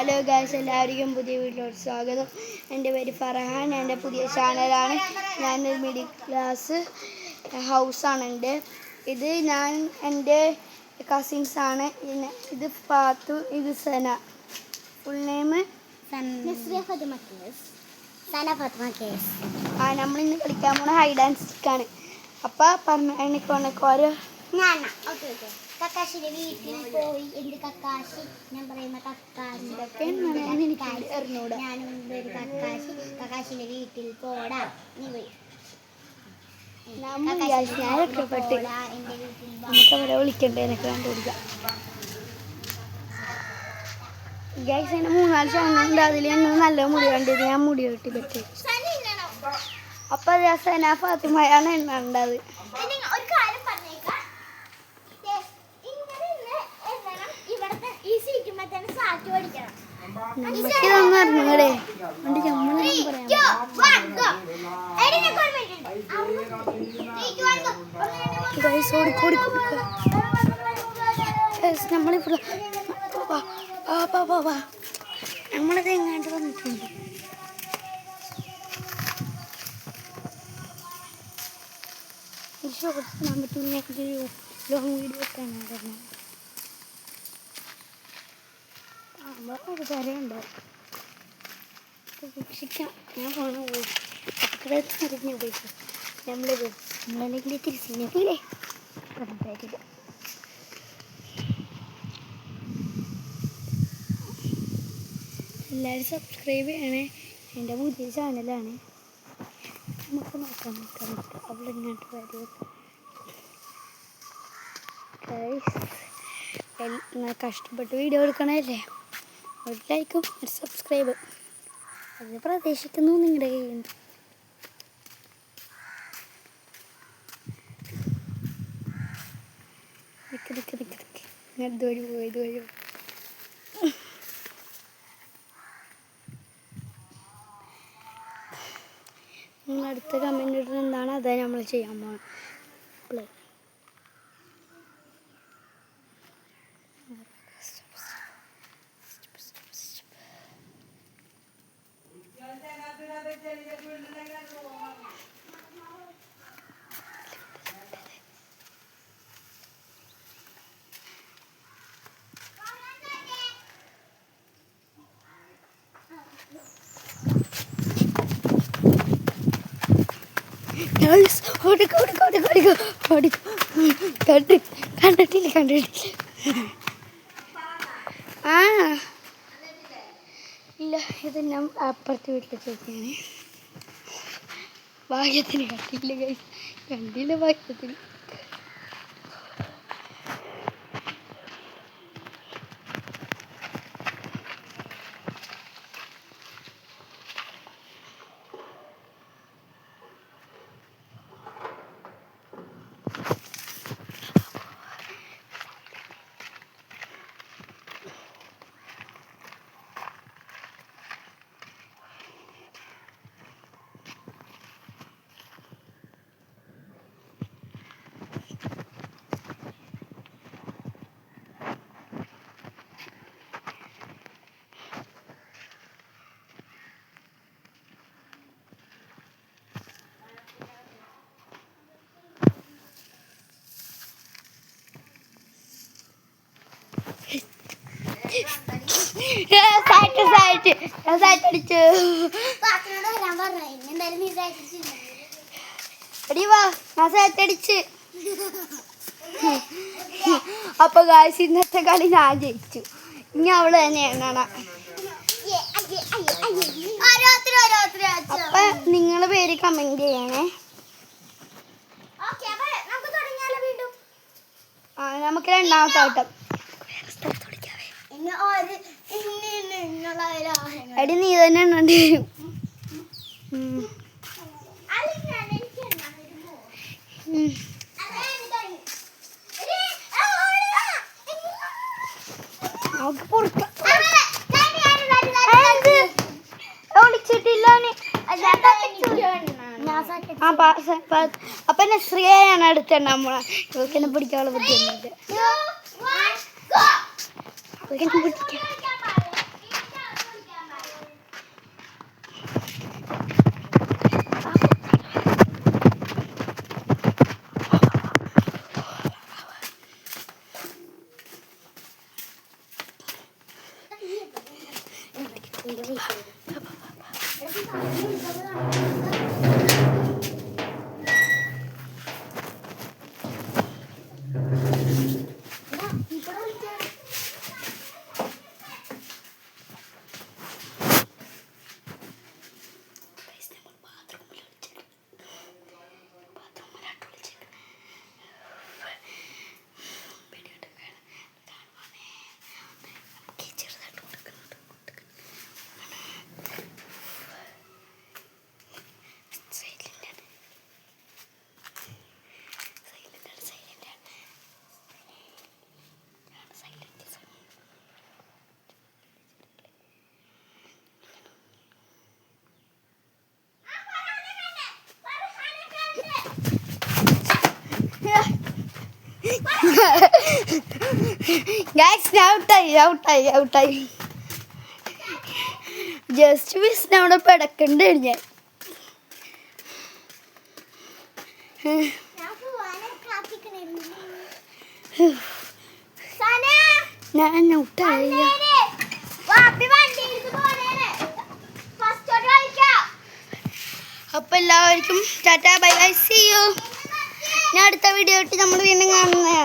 Hello guys, എല്ലാവർക്കും പുതിയ വീട്ടിലോട്ട് സ്വാഗതം. എൻ്റെ പേര് ഫർഹാൻ. എൻ്റെ പുതിയ ചാനലാണ്. ഞാനൊരു മിഡിൽ ക്ലാസ് ഹൗസാണ് എൻ്റെ. ഇത് ഞാൻ എൻ്റെ കസിൻസാണ്. ഇത് ഫാത്തു, ഇത് സന. ഫുൾ നെയിം നമ്മളിന്ന് കളിക്കാൻ പോണ ഹൈഡ് ആൻഡ് സ്റ്റിക്കാണ്. അപ്പം പറഞ്ഞിട്ട് ഓരോ കക്കാശിന്റെ വീട്ടിൽ പോയി. എന്ത് കക്കാശി? ഞാൻ പറയുന്ന കക്കാശി. ഞാനും ഒരു കക്കാശി. കക്കാശിന്റെ വീട്ടിൽ പോടാ. നീ പോയി നമുക്കവിടെ വിളിക്കണ്ടേ, എനിക്ക് കണ്ടുപിടിക്കാം. ഗൈസ്, എന്നെ 3-4 ചാനലുണ്ട്. അതിൽ എന്നെ നല്ല മുടി കണ്ടത്. ഞാൻ മുടി വെട്ടി പറ്റി. അപ്പം സന ഫാത്തിമയാണ് എണ്ണുണ്ടത്. നമുക്കിതൊന്നും അറിഞ്ഞൂടെ. നമ്മളിപ്പോൾ നമ്മളത് എങ്ങാണ്ട് വന്നിട്ടുണ്ട്. ലോങ് വീഡിയോ ഒക്കെയാണ് പറഞ്ഞത്. ഒരു തരയുണ്ടോ സൂക്ഷിക്കാം. ഞാൻ ഫോണ് പോയി തിരിഞ്ഞു പോയി. നമ്മളെന്തെങ്കിലും തിരിച്ചിനെ പോയില്ലേ പറഞ്ഞില്ല. എല്ലാവരും സബ്സ്ക്രൈബ് ചെയ്യണേ. എൻ്റെ പുതിയ ചാനലാണ്. നമുക്ക് നോക്കാം അവിടെ ഇങ്ങോട്ട് വരും. കഷ്ടപ്പെട്ട് വീഡിയോ എടുക്കണല്ലേ. ഒരു ലൈക്കും ഒരു സബ്സ്ക്രൈബ് അത് പ്രതീക്ഷിക്കുന്നു നിങ്ങളുടെ കയ്യിൽ നിന്ന്. ഇതുവഴി പോയി ഇതുവഴി. നിങ്ങൾ അടുത്ത കമൻറ്റ് ഇടുന്നത് എന്താണ്, അതാ നമ്മൾ ചെയ്യാൻ പോകുന്നത്. പ്ലേ കണ്ടിട്ടില്ല. ആ ഇല്ല, ഇത് ഞാൻ അപ്പുറത്തെ വീട്ടിൽ ചോദിക്കാണ്. ഭാഗ്യത്തിന് കണ്ടില്ല ഗൈസ്, കണ്ടില്ല ഭാഗ്യത്തിന്. അപ്പൊ ഗായ്സ്, ഇന്നത്തെ കളി ഞാൻ ജയിച്ചു. ഇനി അവള് തന്നെയാണ്. അപ്പൊ നിങ്ങള് പേര് കമന്റ് ചെയ്യണേ. നമുക്ക് രണ്ടാമത്തെ വട്ടം. എടി നീ തന്നെ എണ്ണേണ്ടി വരും. അപ്പൊ നസ്രിയയാണ് അടുത്തത്. നമ്മളെ ഇവക്കെന്നെ പിടിക്കാനുള്ള ബുദ്ധിയൊന്നുമില്ല. നിന്റെ പൈസ ഗൈസ് ഔട്ടായി ജസ്റ്റ് മിസ് അവിടെ പിടക്കണ്ട് ഞാൻ ഔട്ടായി. അപ്പൊ എല്ലാവർക്കും tata bye bye see you. ഞാൻ അടുത്ത വീഡിയോ ആയിട്ട് നമ്മൾ വീണ്ടും കാണുന്നതാണ്.